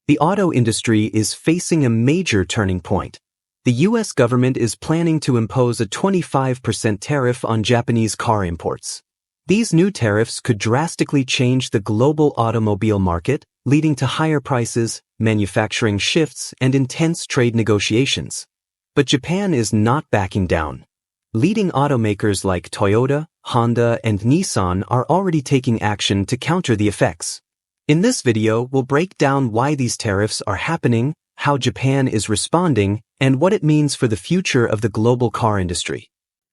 The auto industry is facing a major turning point. The U.S. government is planning to impose a 25% tariff on Japanese car imports. These new tariffs could drastically change the global automobile market, leading to higher prices, manufacturing shifts, and intense trade negotiations. But Japan is not backing down. Leading automakers like Toyota, Honda, and Nissan are already taking action to counter the effects. In this video, we'll break down why these tariffs are happening, how Japan is responding, and what it means for the future of the global car industry.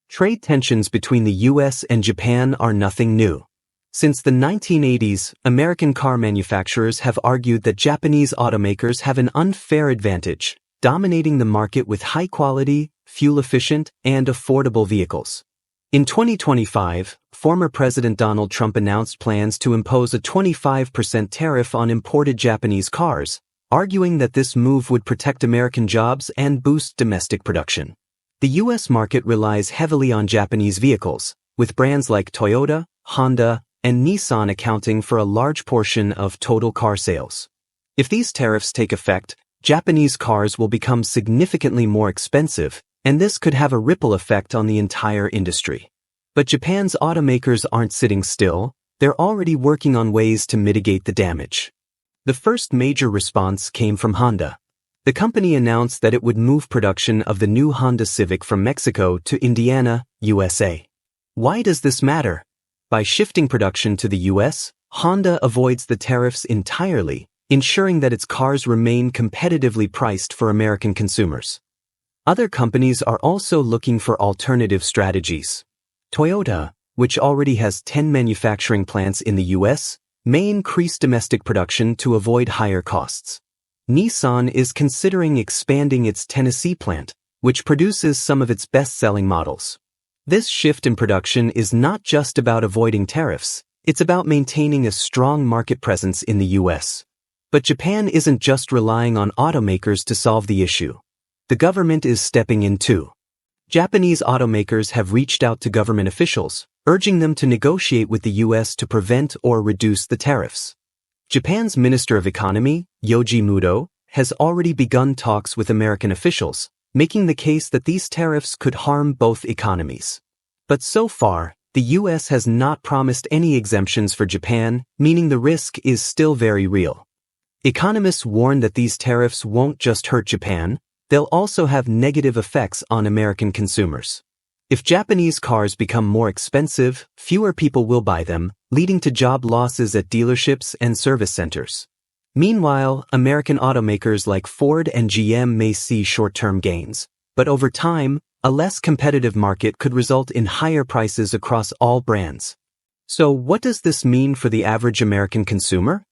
Trade tensions between the U.S. and Japan are nothing new. Since the 1980s, American car manufacturers have argued that Japanese automakers have an unfair advantage, dominating the market with high-quality, fuel-efficient, and affordable vehicles. In 2025, former President Donald Trump announced plans to impose a 25% tariff on imported Japanese cars, arguing that this move would protect American jobs and boost domestic production. The U.S. market relies heavily on Japanese vehicles, with brands like Toyota, Honda, and Nissan accounting for a large portion of total car sales. If these tariffs take effect, Japanese cars will become significantly more expensive, and this could have a ripple effect on the entire industry. But Japan's automakers aren't sitting still, they're already working on ways to mitigate the damage. The first major response came from Honda. The company announced that it would move production of the new Honda Civic from Mexico to Indiana, USA. Why does this matter? By shifting production to the U.S., Honda avoids the tariffs entirely, ensuring that its cars remain competitively priced for American consumers. Other companies are also looking for alternative strategies. Toyota, which already has 10 manufacturing plants in the U.S., may increase domestic production to avoid higher costs. Nissan is considering expanding its Tennessee plant, which produces some of its best-selling models. This shift in production is not just about avoiding tariffs, it's about maintaining a strong market presence in the U.S. But Japan isn't just relying on automakers to solve the issue. The government is stepping in too. Japanese automakers have reached out to government officials, urging them to negotiate with the U.S. to prevent or reduce the tariffs. Japan's Minister of Economy, Yoji Muto, has already begun talks with American officials, making the case that these tariffs could harm both economies. But so far, the U.S. has not promised any exemptions for Japan, meaning the risk is still very real. Economists warn that these tariffs won't just hurt Japan, they'll also have negative effects on American consumers. If Japanese cars become more expensive, fewer people will buy them, leading to job losses at dealerships and service centers. Meanwhile, American automakers like Ford and GM may see short-term gains, but over time, a less competitive market could result in higher prices across all brands. So what does this mean for the average American consumer?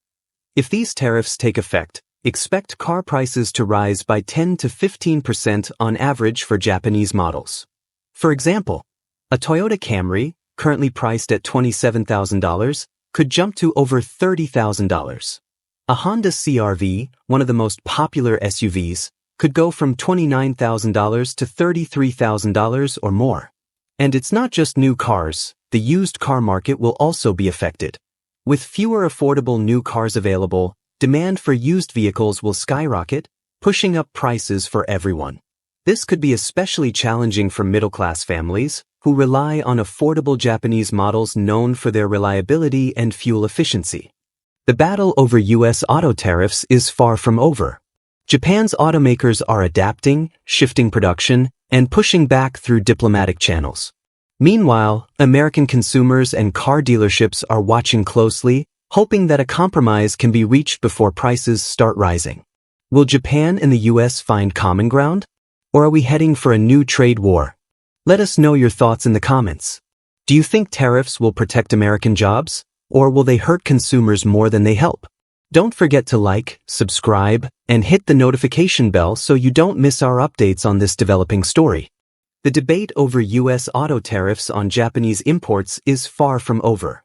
If these tariffs take effect, expect car prices to rise by 10 to 15% on average for Japanese models. For example, a Toyota Camry, currently priced at $27,000, could jump to over $30,000. A Honda CR-V, one of the most popular SUVs, could go from $29,000 to $33,000 or more. And it's not just new cars, the used car market will also be affected. With fewer affordable new cars available, demand for used vehicles will skyrocket, pushing up prices for everyone. This could be especially challenging for middle-class families, who rely on affordable Japanese models known for their reliability and fuel efficiency. The battle over U.S. auto tariffs is far from over. Japan's automakers are adapting, shifting production, and pushing back through diplomatic channels. Meanwhile, American consumers and car dealerships are watching closely, hoping that a compromise can be reached before prices start rising. Will Japan and the U.S. find common ground? Or are we heading for a new trade war? Let us know your thoughts in the comments. Do you think tariffs will protect American jobs, or will they hurt consumers more than they help? Don't forget to like, subscribe, and hit the notification bell so you don't miss our updates on this developing story. The debate over U.S. auto tariffs on Japanese imports is far from over.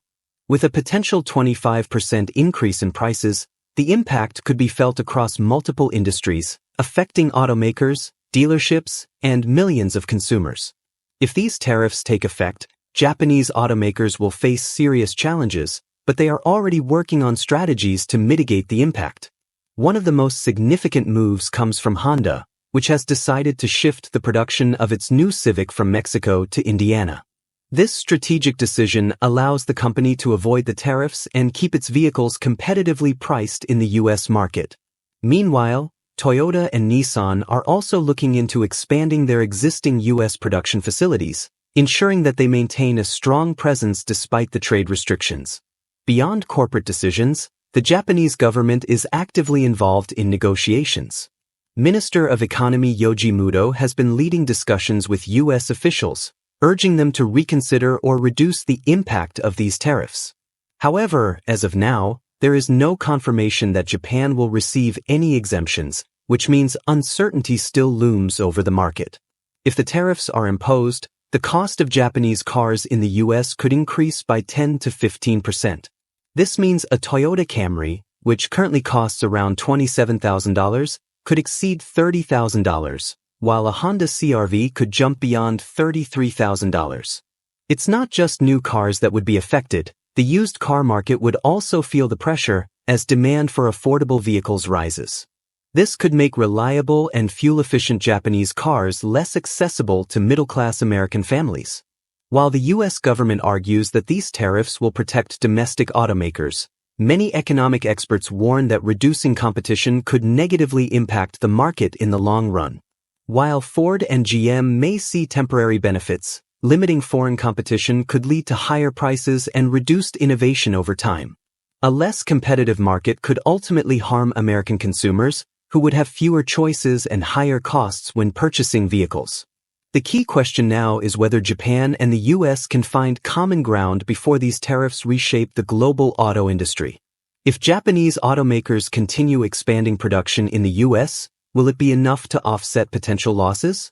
With a potential 25% increase in prices, the impact could be felt across multiple industries, affecting automakers, dealerships, and millions of consumers. If these tariffs take effect, Japanese automakers will face serious challenges, but they are already working on strategies to mitigate the impact. One of the most significant moves comes from Honda, which has decided to shift the production of its new Civic from Mexico to Indiana. This strategic decision allows the company to avoid the tariffs and keep its vehicles competitively priced in the U.S. market. Meanwhile, Toyota and Nissan are also looking into expanding their existing U.S. production facilities, ensuring that they maintain a strong presence despite the trade restrictions. Beyond corporate decisions, the Japanese government is actively involved in negotiations. Minister of Economy Yoji Muto has been leading discussions with U.S. officials, urging them to reconsider or reduce the impact of these tariffs. However, as of now, there is no confirmation that Japan will receive any exemptions, which means uncertainty still looms over the market. If the tariffs are imposed, the cost of Japanese cars in the U.S. could increase by 10 to 15%. This means a Toyota Camry, which currently costs around $27,000, could exceed $30,000, while a Honda CR-V could jump beyond $33,000. It's not just new cars that would be affected. The used car market would also feel the pressure as demand for affordable vehicles rises. This could make reliable and fuel-efficient Japanese cars less accessible to middle-class American families. While the U.S. government argues that these tariffs will protect domestic automakers, many economic experts warn that reducing competition could negatively impact the market in the long run. While Ford and GM may see temporary benefits, limiting foreign competition could lead to higher prices and reduced innovation over time. A less competitive market could ultimately harm American consumers, who would have fewer choices and higher costs when purchasing vehicles. The key question now is whether Japan and the U.S. can find common ground before these tariffs reshape the global auto industry. If Japanese automakers continue expanding production in the U.S., will it be enough to offset potential losses?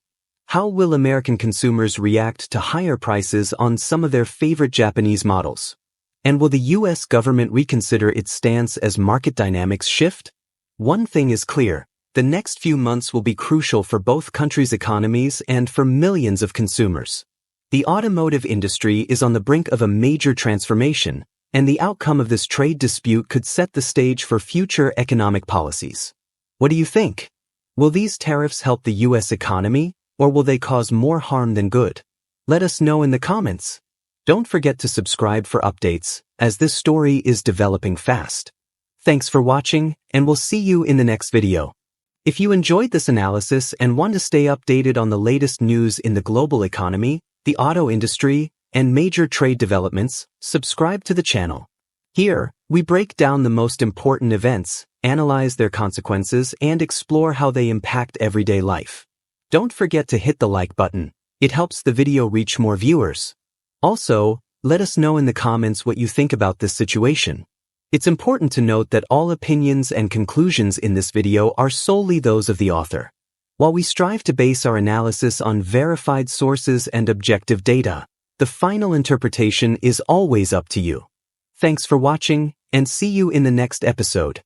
How will American consumers react to higher prices on some of their favorite Japanese models? And will the U.S. government reconsider its stance as market dynamics shift? One thing is clear: the next few months will be crucial for both countries' economies and for millions of consumers. The automotive industry is on the brink of a major transformation, and the outcome of this trade dispute could set the stage for future economic policies. What do you think? Will these tariffs help the U.S. economy, or will they cause more harm than good? Let us know in the comments. Don't forget to subscribe for updates, as this story is developing fast. Thanks for watching, and we'll see you in the next video. If you enjoyed this analysis and want to stay updated on the latest news in the global economy, the auto industry, and major trade developments, subscribe to the channel. Here, we break down the most important events, analyze their consequences, and explore how they impact everyday life. Don't forget to hit the like button. It helps the video reach more viewers. Also, let us know in the comments what you think about this situation. It's important to note that all opinions and conclusions in this video are solely those of the author. While we strive to base our analysis on verified sources and objective data, the final interpretation is always up to you. Thanks for watching, and see you in the next episode.